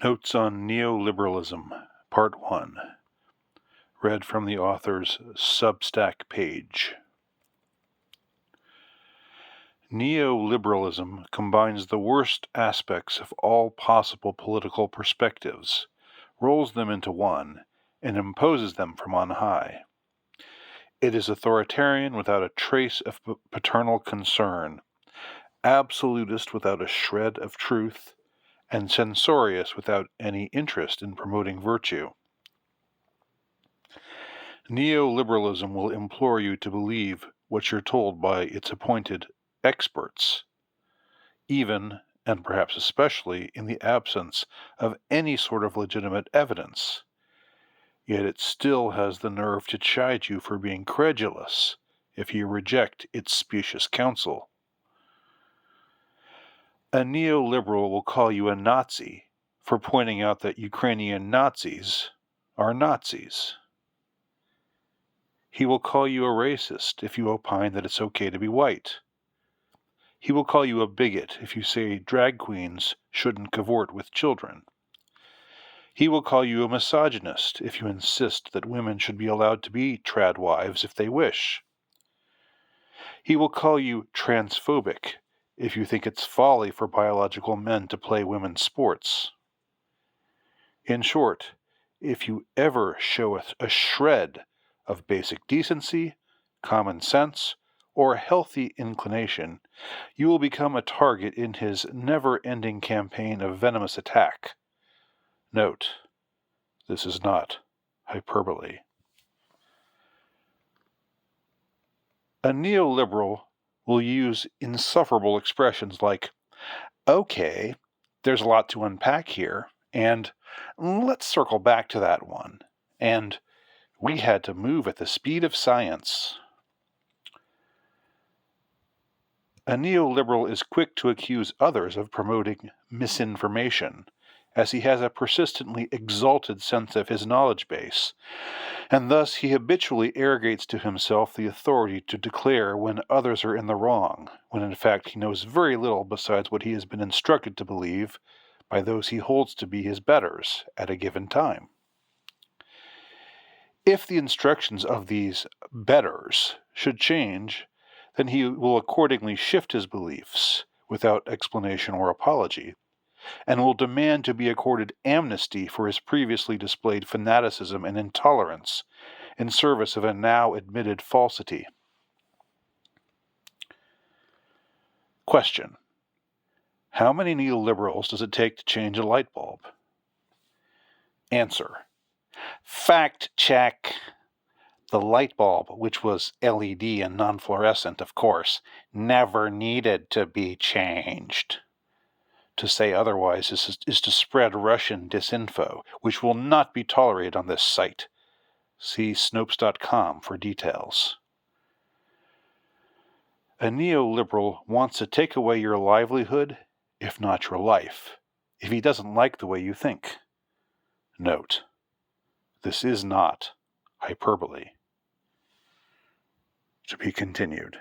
Notes on Neoliberalism, Part 1. Read from the author's Substack page. Neoliberalism combines the worst aspects of all possible political perspectives, rolls them into one, and imposes them from on high. It is authoritarian without a trace of paternal concern, absolutist without a shred of truth, and censorious without any interest in promoting virtue. Neoliberalism will implore you to believe what you're told by its appointed experts, even, and perhaps especially, in the absence of any sort of legitimate evidence. Yet it still has the nerve to chide you for being credulous if you reject its specious counsel. A neoliberal will call you a Nazi for pointing out that Ukrainian Nazis are Nazis. He will call you a racist if you opine that it's okay to be white. He will call you a bigot if you say drag queens shouldn't cavort with children. He will call you a misogynist if you insist that women should be allowed to be trad wives if they wish. He will call you transphobic if you think it's folly for biological men to play women's sports. In short, if you ever show a shred of basic decency, common sense, or healthy inclination, you will become a target in his never-ending campaign of venomous attack. Note, this is not hyperbole. A neoliberal will use insufferable expressions like, okay, there's a lot to unpack here, and let's circle back to that one, and we had to move at the speed of science. A neoliberal is quick to accuse others of promoting misinformation, as he has a persistently exalted sense of his knowledge base, and thus he habitually arrogates to himself the authority to declare when others are in the wrong, when in fact he knows very little besides what he has been instructed to believe by those he holds to be his betters at a given time. If the instructions of these betters should change, then he will accordingly shift his beliefs without explanation or apology, and will demand to be accorded amnesty for his previously displayed fanaticism and intolerance in service of a now admitted falsity. Question: how many neoliberals does it take to change a light bulb? Answer: fact check. The light bulb, which was LED and non-fluorescent, of course, never needed to be changed. To say otherwise is to spread Russian disinfo, which will not be tolerated on this site. See Snopes.com for details. A neoliberal wants to take away your livelihood, if not your life, if he doesn't like the way you think. Note, this is not hyperbole. To be continued.